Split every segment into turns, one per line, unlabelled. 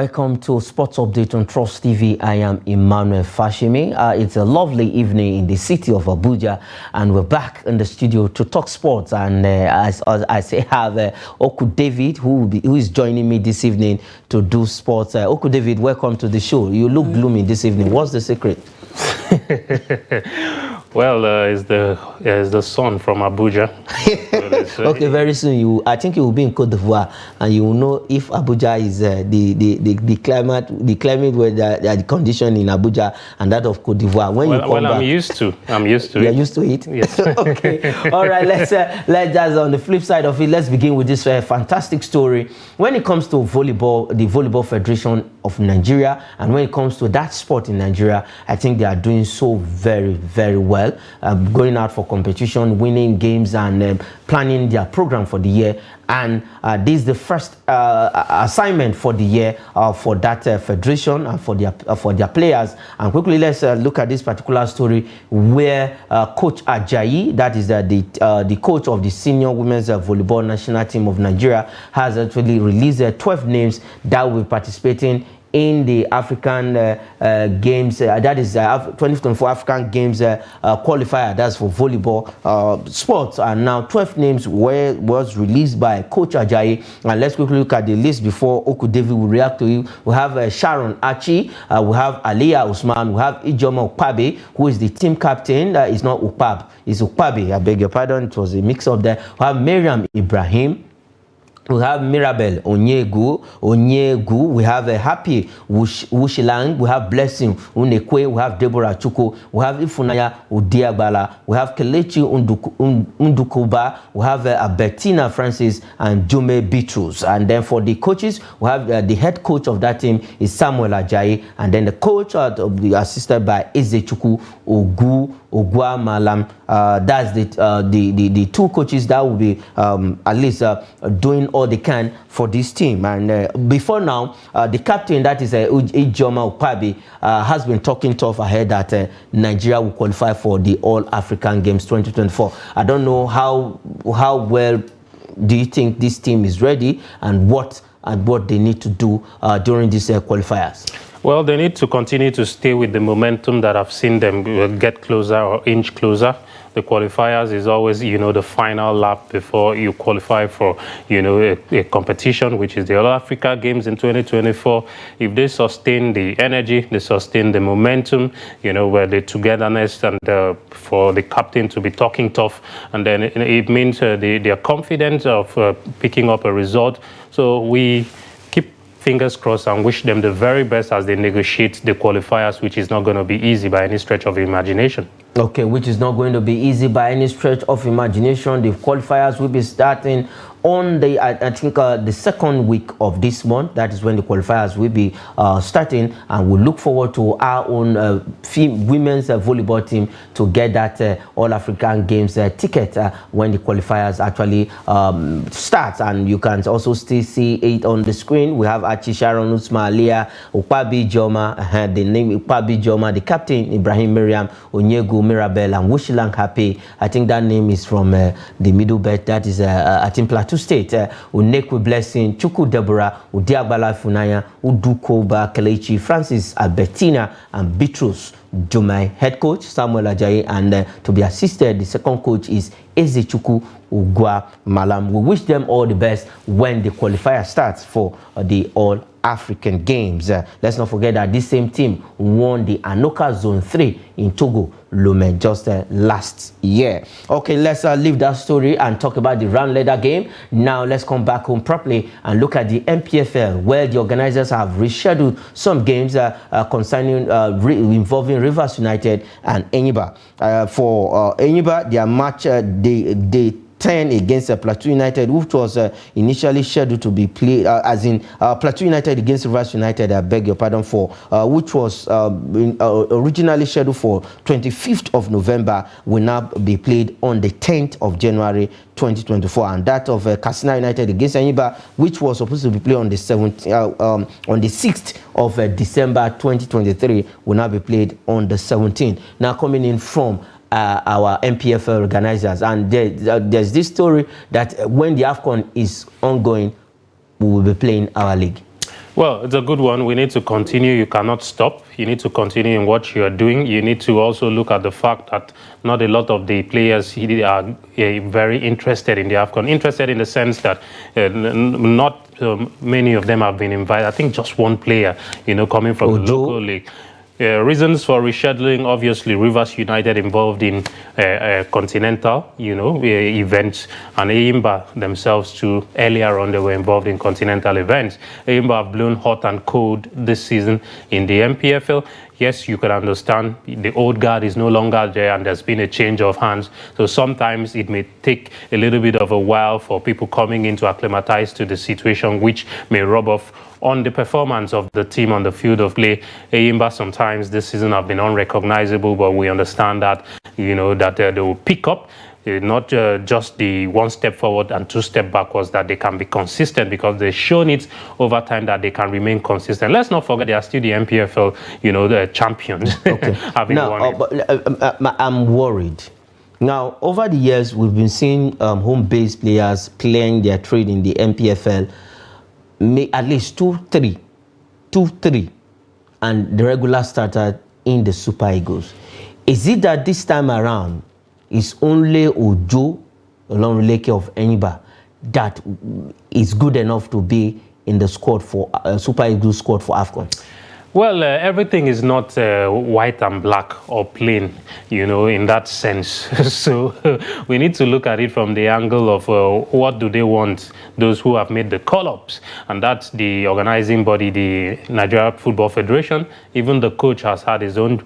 Welcome to Sports Update on Trust TV. I am Emmanuel Fashimi. It's a lovely evening in the city of Abuja, and we're back in the studio to talk sports. And as I say, have Oku David, who is joining me this evening to do sports. Oku David, welcome to the show. You look gloomy this evening. What's the secret?
Well, it's the sun from Abuja.
Okay, very soon I think you will be in Côte d'Ivoire, and you will know if Abuja is the climate weather, the condition in Abuja and that of Côte d'Ivoire. When you come back,
I'm used to it.
You're used to it?
Yes.
Okay. All right. Let's just on the flip side of it. Let's begin with this fantastic story. When it comes to volleyball, the Volleyball Federation of Nigeria, and when it comes to that sport in Nigeria, I think they are doing so very, very well. Going out for competition, winning games, and planning their program for the year. And this is the first assignment for the year for that federation and for their players. And quickly, let's look at this particular story where Coach Ajayi, that is the coach of the senior women's volleyball national team of Nigeria, has actually released 12 names that will be participating in the African Games, that is 2024 African Games qualifier, that's for volleyball sports. And now 12 names was released by Coach Ajayi. And let's quickly look at the list before Oku David will react to it. We have Sharon Achi, we have Aliyah Usman, we have Ijoma Ukpabe, who is the team captain. It's not Ukpab, it's Ukpabe, I beg your pardon, it was a mix up there. We have Miriam Ibrahim, we have Mirabel Onyegu, we have Happy Wushilang, we have Blessing Unekwe, we have Deborah Chuku, we have Ifunaya Udiagbala, we have Kelechi Undukuba, we have Bettina Francis and Jume Bitrus. And then for the coaches, we have the head coach of that team is Samuel Ajayi, and then the coach will be assisted by Ezechuku Ogua Malam. That's the two coaches that will be at least doing all they can for this team. And before now, the captain, that is Ijoma Ukpabe, has been talking tough ahead that Nigeria will qualify for the All African Games 2024. I don't know how well do you think this team is ready, and what they need to do during these qualifiers.
Well, they need to continue to stay with the momentum that I've seen them get closer or inch closer. The qualifiers is always, the final lap before you qualify for, a competition, which is the All Africa Games in 2024. If they sustain the energy, they sustain the momentum, where the togetherness, and for the captain to be talking tough, and then it means they are confident of picking up a result. So we keep fingers crossed and wish them the very best as they negotiate the qualifiers, which is not going to be easy by any stretch of imagination.
Okay, which is not going to be easy by any stretch of imagination. The qualifiers will be starting on I think the second week of this month. That is when the qualifiers will be starting, and we'll look forward to our own women's volleyball team to get that All African Games ticket when the qualifiers actually start. And you can also still see it on the screen. We have Achi, Sharon Usman, Aliyah, Ukpabe Joma, the name Ukpabe Joma, the captain Ibrahim Miriam Onyegu, Mirabel, and Wushilang Happy. I think that name is from the middle belt. That is I think Plateau State. Unekwe Blessing, Chuku Deborah, Udiagbala Funaya, Udukoba Kelechi Francis, Albertina, and Bitrus Jumai. Head coach Samuel Ajayi, and to be assisted, the second coach is Ezechuku Ogua Malam. We wish them all the best when the qualifier starts for the All African Games. Let's not forget that this same team won the Anoka Zone 3 in Togo, Lomé, just last year. Okay, let's leave that story and talk about the round leader game. Now let's come back home properly and look at the MPFL, where the organizers have rescheduled some games concerning involving Rivers United and Enyimba. For Enyimba, their match they 10 against Plateau United, which was initially scheduled to be played, as in Plateau United against Rivers United, I beg your pardon, for which was originally scheduled for 25th of November, will now be played on the 10th of January 2024. And that of Katsina United against Enyimba, which was supposed to be played on the 6th of December 2023, will now be played on the 17th. Now coming in from our MPFL organizers, and there's this story that when the AFCON is ongoing, we will be playing our league.
Well, it's a good one. We need to continue. You cannot stop. You need to continue in what you are doing. You need to also look at the fact that not a lot of the players are very interested in the AFCON. Interested in the sense that not many of them have been invited. I think just one player, coming from the local league. Reasons for rescheduling, obviously, Rivers United involved in continental, events, and Eyimba themselves too. Earlier on, they were involved in continental events. Eyimba have blown hot and cold this season in the MPFL. Yes, you can understand the old guard is no longer there and there's been a change of hands. So sometimes it may take a little bit of a while for people coming in to acclimatize to the situation, which may rub off on the performance of the team on the field of play. Eyimba sometimes this season have been unrecognizable, but we understand that, that they will pick up. Not just the one step forward and two step backwards, that they can be consistent, because they've shown it over time that they can remain consistent. Let's not forget they are still the MPFL, the champions.
Okay. Now, I'm worried. Now, over the years, we've been seeing home-based players playing their trade in the MPFL, at least two, three, and the regular starter in the Super Eagles. Is it that this time around, it's only Ojo, Olonreleke of Enyimba, that is good enough to be in the squad for Super Eagles squad for AFCON?
Well, everything is not white and black or plain, in that sense. So we need to look at it from the angle of what do they want, those who have made the call-ups. And that's the organizing body, the Nigeria Football Federation. Even the coach has had his own,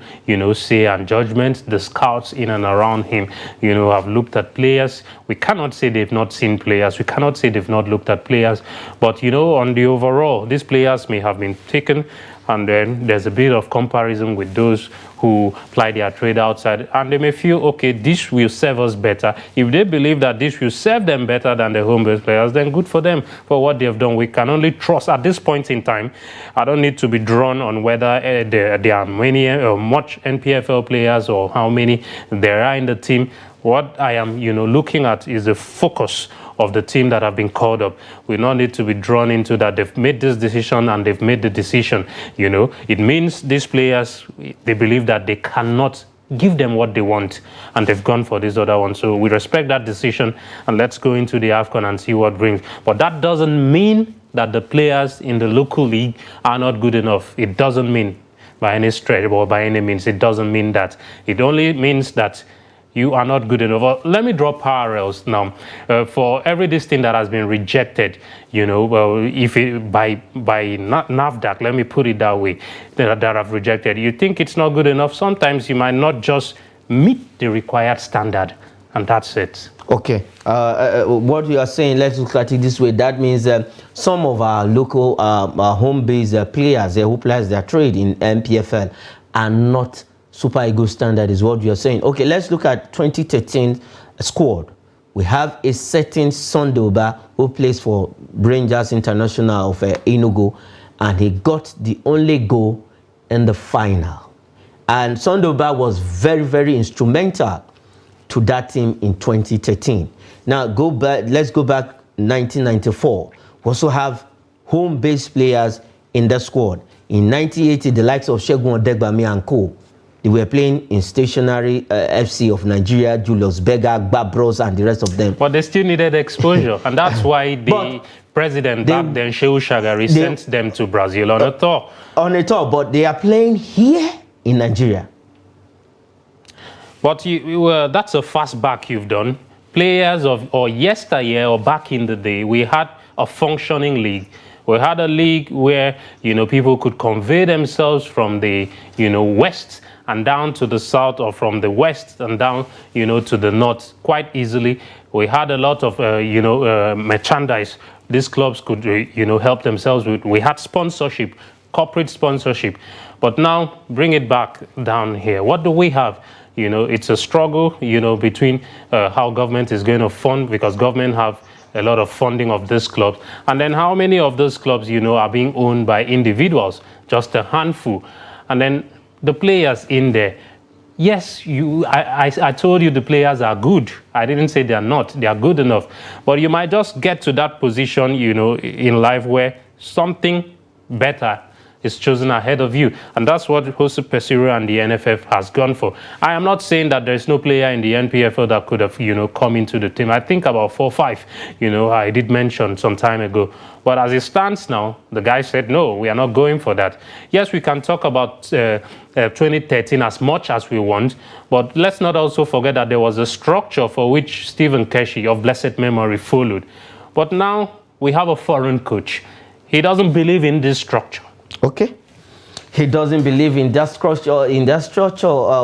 say and judgment. The scouts in and around him, have looked at players. We cannot say they've not seen players. We cannot say they've not looked at players. But, on the overall, these players may have been taken, and then there's a bit of comparison with those who ply their trade outside, and they may feel, okay, this will serve us better. If they believe that this will serve them better than the home-based players, then good for them for what they've done. We can only trust at this point in time. I don't need to be drawn on whether there are many or much NPFL players or how many there are in the team. What I am, looking at is the focus of the team that have been called up. We don't need to be drawn into that. They've made this decision and they've made the decision. It means these players, they believe that they cannot give them what they want, and they've gone for this other one. So we respect that decision, and let's go into the AFCON and see what brings. But that doesn't mean that the players in the local league are not good enough. It doesn't mean by any stretch or by any means. It doesn't mean that. It only means that you are not good enough. Well, let me draw parallels now. For every this thing that has been rejected, if it, by NAFDAC, let me put it that way, that have rejected, you think it's not good enough. Sometimes you might not just meet the required standard, and that's it.
Okay. What you are saying, let's look at it this way. That means some of our local home-based players who play their trade in MPFL are not Super Eagles standard, is what you're saying. Okay, let's look at 2013 squad. We have a certain Sondoba who plays for Rangers International of Enugu, and he got the only goal in the final. And Sondoba was very, very instrumental to that team in 2013. Now, let's go back 1994. We also have home-based players in the squad. In 1980, the likes of Segun Odegbami and co. They were playing in Stationary FC of Nigeria, Julius Berger, Babros, and the rest of them.
But they still needed exposure, and that's why the president back then, Shehu Shagari, sent them to Brazil on a tour.
On a tour, but they are playing here in Nigeria.
But that's a fast back you've done. Players or yesteryear or back in the day, we had a functioning league. We had a league where, people could convey themselves from the, west and down to the south, or from the west and down, to the north quite easily. We had a lot of, merchandise these clubs could, help themselves with. We had sponsorship, corporate sponsorship. But now, bring it back down here. What do we have? It's a struggle, between how government is going to fund, because government have a lot of funding of these clubs. And then how many of those clubs, are being owned by individuals? Just a handful. And then the players in there. Yes, I told you the players are good. I didn't say they are not. They are good enough. But you might just get to that position, in life where something better is chosen ahead of you. And that's what Jose Pesiro and the NFF has gone for. I am not saying that there's no player in the NPFL that could have, come into the team. I think about 4 or 5, I did mention some time ago. But as it stands now, the guy said, no, we are not going for that. Yes, we can talk about 2013 as much as we want, but let's not also forget that there was a structure for which Stephen Keshi of blessed memory followed. But now we have a foreign coach. He doesn't believe in this structure.
Okay. He doesn't believe in that structure,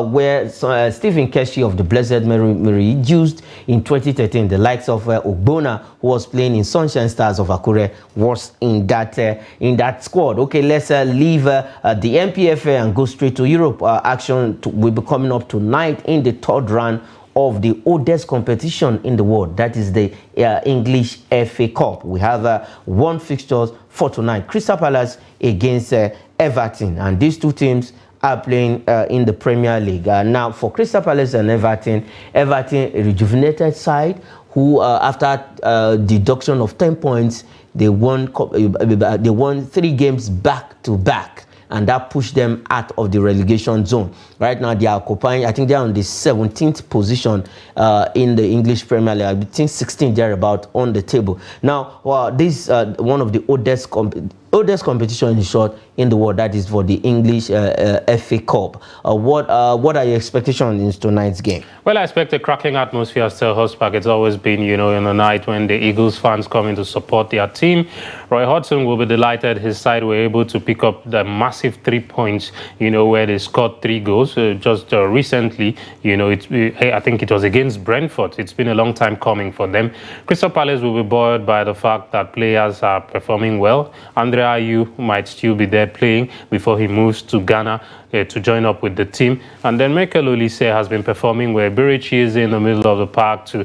where Stephen Keshi of the Blessed Mary used in 2013. The likes of Ogbonna, who was playing in Sunshine Stars of Akure, was in that squad. Okay, let's leave the NPFL and go straight to Europe. Action will be coming up tonight in the 3rd round of the oldest competition in the world, that is the English FA Cup. We have one fixture for tonight: Crystal Palace against Everton, and these two teams are playing in the Premier League. Now, for Crystal Palace and Everton, a rejuvenated side who, after deduction of 10 points, they won 3 games back to back, and that pushed them out of the relegation zone. Right now, they are occupying, I think they are on the 17th position in the English Premier League. I think 16 thereabout on the table. Now, this is one of the oldest competition in short in the world, that is for the English FA Cup. What are your expectations in tonight's game?
Well, I expect a cracking atmosphere at Selhurst Park. It's always been, in a night when the Eagles fans come in to support their team. Roy Hodgson will be delighted his side were able to pick up the massive 3 points, where they scored 3 goals. Just recently, I think it was against Brentford. It's been a long time coming for them. Crystal Palace will be buoyed by the fact that players are performing well. Ajayi might still be there playing before he moves to Ghana to join up with the team. And then Michael Olise has been performing where Birichi is in the middle of the park. So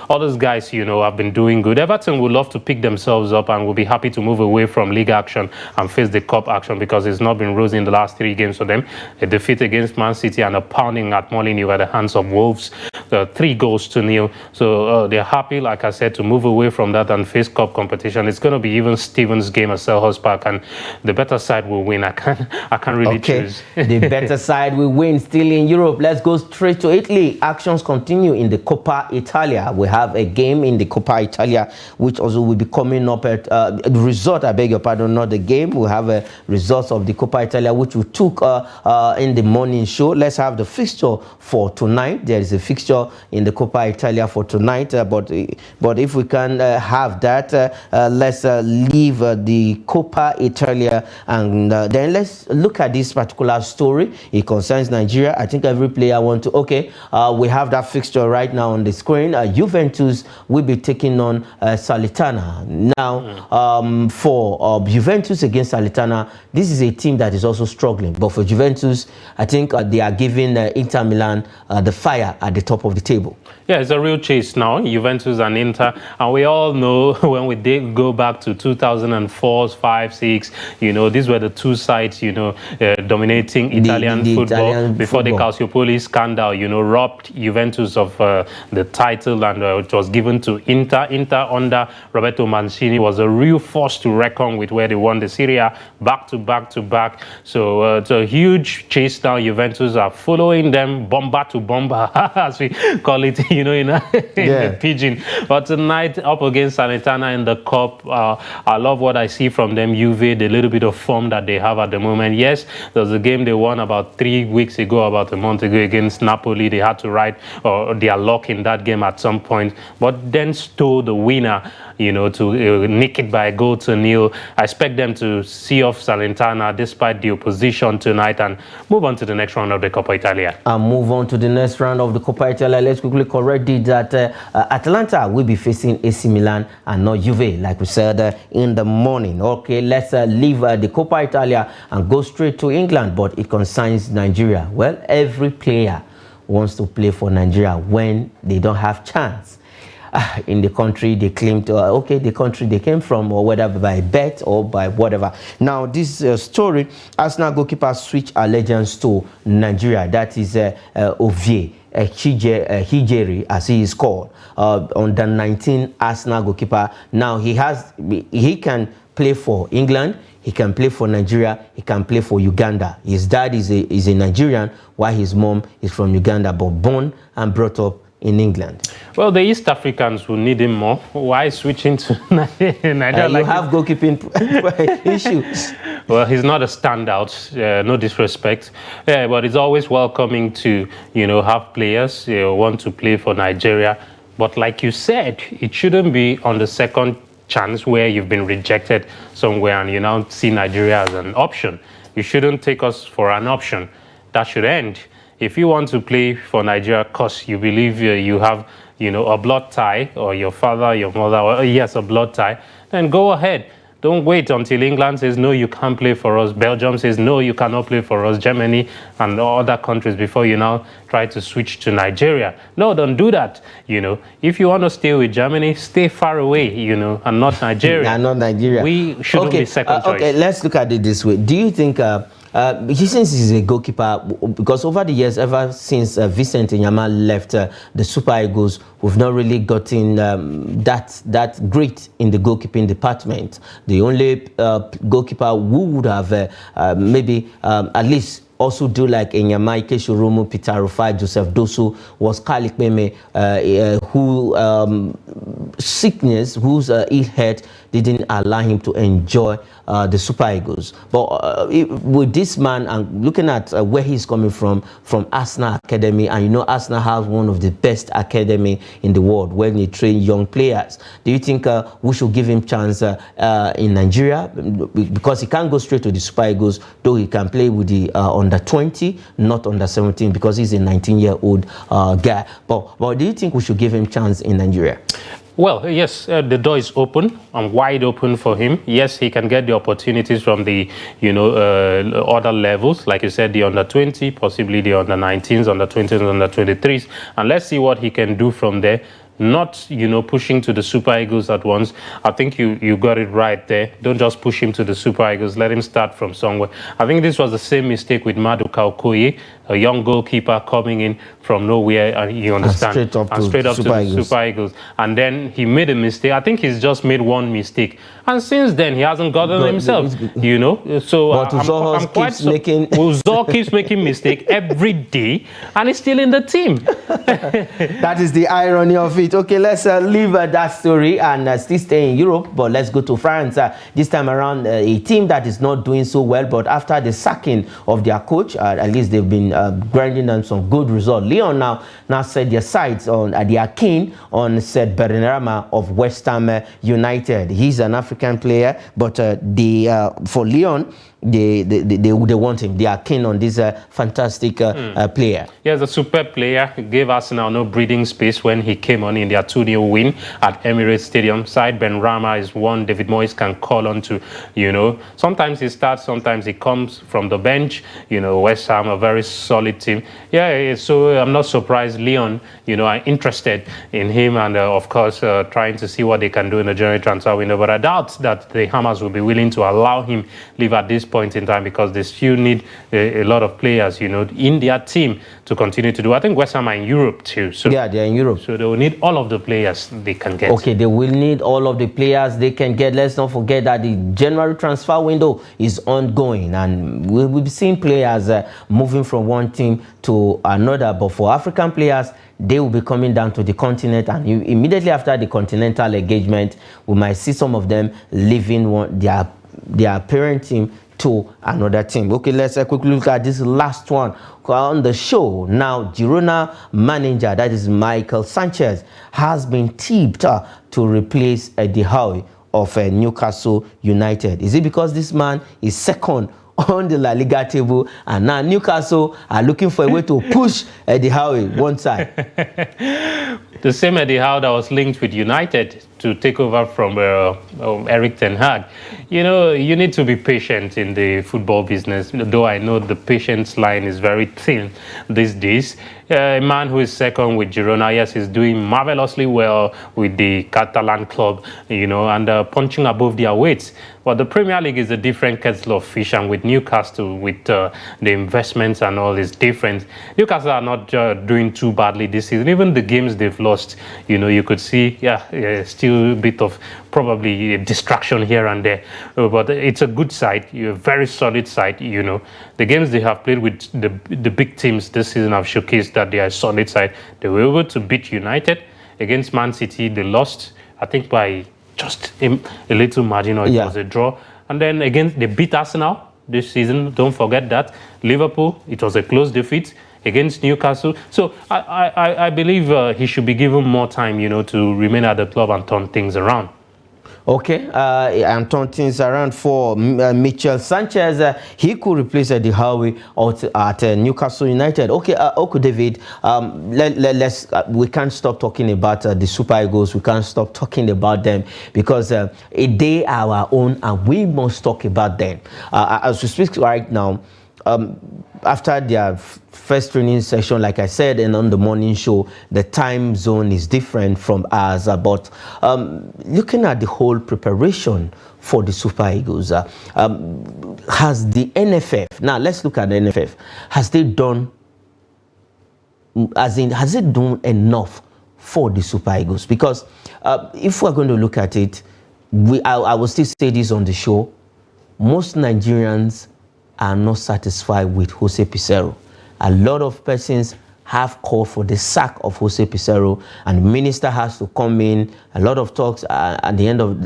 all those guys, have been doing good. Everton would love to pick themselves up and will be happy to move away from league action and face the cup action, because it's not been rosy in the last 3 games for them. A defeat against Man City and a pounding at Molineux at the hands of Wolves, 3-0. So they're happy, like I said, to move away from that and face cup competition. It's going to be even Stevens' game at Selhurst Park, and the better side will win. I can't really choose.
The better side will win. Still in Europe, let's go straight to Italy. Actions continue in the Coppa Italia. We have a game in the Coppa Italia, which also will be coming up at the result. I beg your pardon, not the game. We have a results of the Coppa Italia, which we took in the morning show. Let's have the fixture for tonight. There is a fixture in the Coppa Italia for tonight, but if we can have that, let's leave the Coppa Italia, and then let's look at this particular story. It concerns Nigeria. I think every player want to. Okay, we have that fixture right now on the screen. Juventus will be taking on Salernitana. Now, for Juventus against Salernitana, this is a team that is also struggling. But for Juventus, I think they are giving Inter Milan the fire at the top of the table.
Yeah, it's a real chase now, Juventus and Inter. And we all know when we did go back to 2004, 5, 6, these were the two sides, dominating Italian football before the Calciopoli scandal, robbed Juventus of the title, and it was given to Inter. Inter under Roberto Mancini was a real force to reckon with, where they won the Serie A back to back. So it's a huge chase now. Juventus are following them bomba to bomba, as we call it, in the pidgin. But tonight, up against Salernitana in the cup, I love what I see from them. Juve, the little bit of form that they have at the moment. Yes, there was a game they won about 3 weeks ago, about a month ago, against Napoli. They had to ride their luck in that game at some point, but then stole the winner, to nick it by a 1-0. I expect them to see off Salernitana despite the opposition tonight and move on to the next round of the Coppa Italia.
And move on to the next round of the Coppa Italia. Let's quickly correct it that Atalanta will be facing AC Milan and not Juve, like we said in the morning. Okay, let's leave the Coppa Italia and go straight to England, but it concerns Nigeria. Well, every player wants to play for Nigeria when they don't have chance. In the country they claim to, the country they came from, or whether by bet or by whatever. Now, this story, Arsenal goalkeeper switch allegiance to Nigeria. That is Ovie Hijeri, as he is called, under 19 Arsenal goalkeeper. Now he can play for England, he can play for Nigeria, he can play for Uganda. His dad is a Nigerian, while his mom is from Uganda, but born and brought up in England.
Well, the East Africans will need him more. Why switching to Nigeria?
You have goalkeeping issues.
Well, he's not a standout, no disrespect, but it's always welcoming to, have players want to play for Nigeria. But like you said, it shouldn't be on the second chance where you've been rejected somewhere and you now see Nigeria as an option. You shouldn't take us for an option. That should end. If you want to play for Nigeria because you believe you have, a blood tie, or your father, your mother, or yes, a blood tie, then go ahead. Don't wait until England says, no, you can't play for us. Belgium says, no, you cannot play for us. Germany and other countries before you now try to switch to Nigeria. No, don't do that. If you want to stay with Germany, stay far away, and not Nigeria.
Not Nigeria.
We shouldn't be second choice.
Okay, let's look at it this way. Do you think... since he's a goalkeeper, because over the years, ever since Vincent Inyama left the Super Eagles, we've not really gotten that great in the goalkeeping department. The only goalkeeper who would have maybe at least also do like Inyama, Ike Shurumu, Peter Rufai, Joseph Dosu was Kalik Meme, whose ill health didn't allow him to enjoy the Super Eagles. But with this man, and looking at where he's coming from Arsenal Academy, and Arsenal has one of the best academy in the world when they train young players. Do you think we should give him chance in Nigeria? Because he can't go straight to the Super Eagles, though he can play with the under 20, not under 17, because he's a 19-year-old guy. But do you think we should give him chance in Nigeria?
Well, yes, the door is open and wide open for him. Yes, he can get the opportunities from the, other levels, like you said, the under 20, possibly the under 19s, under 20s, under 23s, and let's see what he can do from there. Not, pushing to the Super Eagles at once. I think you got it right there. Don't just push him to the Super Eagles. Let him start from somewhere. I think this was the same mistake with Maduka Okoye, a young goalkeeper coming in from nowhere, and you understand,
and straight up to the
Super Eagles. And then he made a mistake. I think he's just made one mistake, and since then he hasn't gotten himself. So
but
I'm quite Uzor keeps making mistake every day, and he's still in the team.
That is the irony of it. Okay, let's leave that story and still stay in Europe, but let's go to France. This time around, a team that is not doing so well, but after the sacking of their coach, at least they've been grinding on some good results. Lyon now set their sights on, they are keen on Said Benrahma of West Ham United. He's an African player, but for Lyon, they want him. They are keen on this fantastic player.
He is a superb player. He gave Arsenal no breathing space when he came on in their 2-0 win at Emirates Stadium. Said Benrahma is one David Moyes can call on to, Sometimes he starts, sometimes he comes from the bench. West Ham, a very solid team. Yeah, so I'm not surprised Lyon, are interested in him and, of course, trying to see what they can do in the January transfer window. But I doubt that the Hammers will be willing to allow him leave at this point in time, because they still need a lot of players, in their team to continue to do. I think West Ham are in Europe too. So,
yeah, they're in Europe.
So they will need all of the players they can get.
Okay, they will need all of the players they can get. Let's not forget that the January transfer window is ongoing, and we'll be seeing players moving from one team to another. But for African players, they will be coming down to the continent, and immediately after the continental engagement, we might see some of them leaving their parent team to another team. Okay, let's quickly look at this last one on the show. Now, Girona manager, that is Michael Sanchez, has been tipped to replace Ajayi of Newcastle United. Is it because this man is second on the La Liga table, and now Newcastle are looking for a way to push Ajayi one side?
The same Ajayi that was linked with United to take over from Eric Ten Hag. You need to be patient in the football business, though I know the patience line is very thin these days. A man who is second with Girona, yes, is doing marvelously well with the Catalan club, and punching above their weights. But the Premier League is a different kettle of fish, and with Newcastle, with the investments and all is different. Newcastle are not doing too badly this season. Even the games they've lost, you could see, still little bit of probably a distraction here and there. But it's a good side, a very solid side. The games they have played with the big teams this season have showcased that they are a solid side. They were able to beat United. Against Man City, they lost, I think, by just a little margin, or it was a draw. And then they beat Arsenal this season. Don't forget that. Liverpool, it was a close defeat against Newcastle. So I believe he should be given more time, to remain at the club and turn things around.
Okay, and turn things around for Michel Sanchez. He could replace Ajayi at Newcastle United. Okay, David, we can't stop talking about the Super Eagles. We can't stop talking about them because they are our own and we must talk about them. As we speak right now, after their first training session, like I said, and on the morning show, the time zone is different from ours. But looking at the whole preparation for the Super Eagles, has the NFF, now let's look at the NFF, has it done enough for the Super Eagles? Because if we're going to look at it, I will still say this on the show, most Nigerians are not satisfied with Jose Pizarro. A lot of persons have called for the sack of Jose Pizarro, and the minister has to come in. A lot of talks at the end of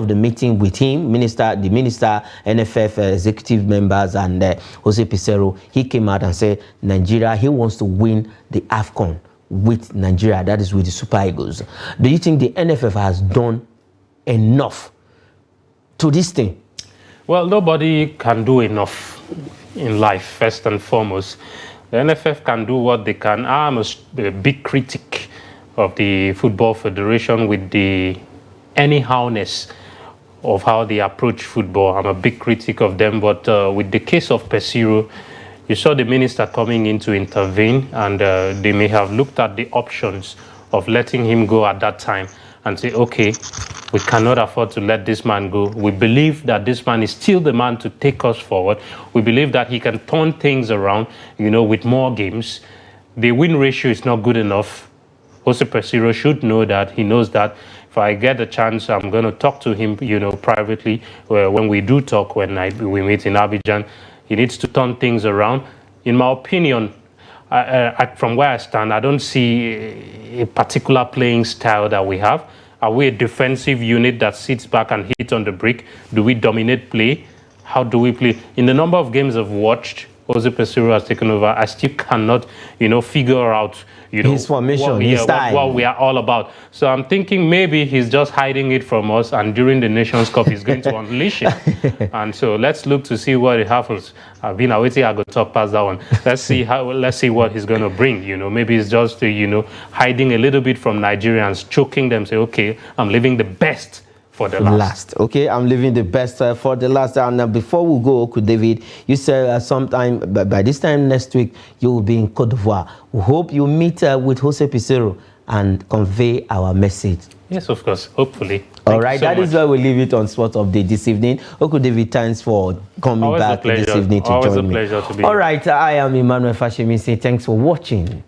the meeting with him, the minister, NFF executive members, and Jose Pizarro. He came out and said Nigeria. He wants to win the AFCON with Nigeria. That is with the Super Eagles. Do you think the NFF has done enough to this thing?
Well, nobody can do enough in life, first and foremost. The NFF can do what they can. I'm a big critic of the Football Federation with the anyhowness of how they approach football. I'm a big critic of them, but with the case of Pizarro, you saw the minister coming in to intervene, and they may have looked at the options of letting him go at that time and say, okay, we cannot afford to let this man go. We believe that this man is still the man to take us forward. We believe that he can turn things around, with more games. The win ratio is not good enough. Jose Pizarro should know that. He knows that. If I get a chance, I'm going to talk to him, privately. When we do talk, when we meet in Abidjan, he needs to turn things around. In my opinion, from where I stand, I don't see a particular playing style that we have. Are we a defensive unit that sits back and hits on the brick? Do we dominate play? How do we play? In the number of games I've watched, Jose Pizarro has taken over. I still cannot, figure out,
his formation, his style,
what we are all about. So I'm thinking maybe he's just hiding it from us, and during the Nations Cup, he's going to unleash it. And so let's look to see what it happens. I've been waiting. I go talk past that one. Let's see what he's going to bring. Maybe it's just hiding a little bit from Nigerians, choking them. Say, okay, I'm living the best for the last.
Okay, I'm leaving the best for the last. And before we go, David, you said sometime by this time next week you will be in Côte d'Ivoire. We hope you meet with Jose Pizarro and convey our message.
Yes, of course. Hopefully.
All right, that is why we leave it on Sport Update this evening. David, thanks for coming back this evening to join me.
Always a pleasure to be here.
All right, I am Emmanuel Fashemi saying thanks for watching.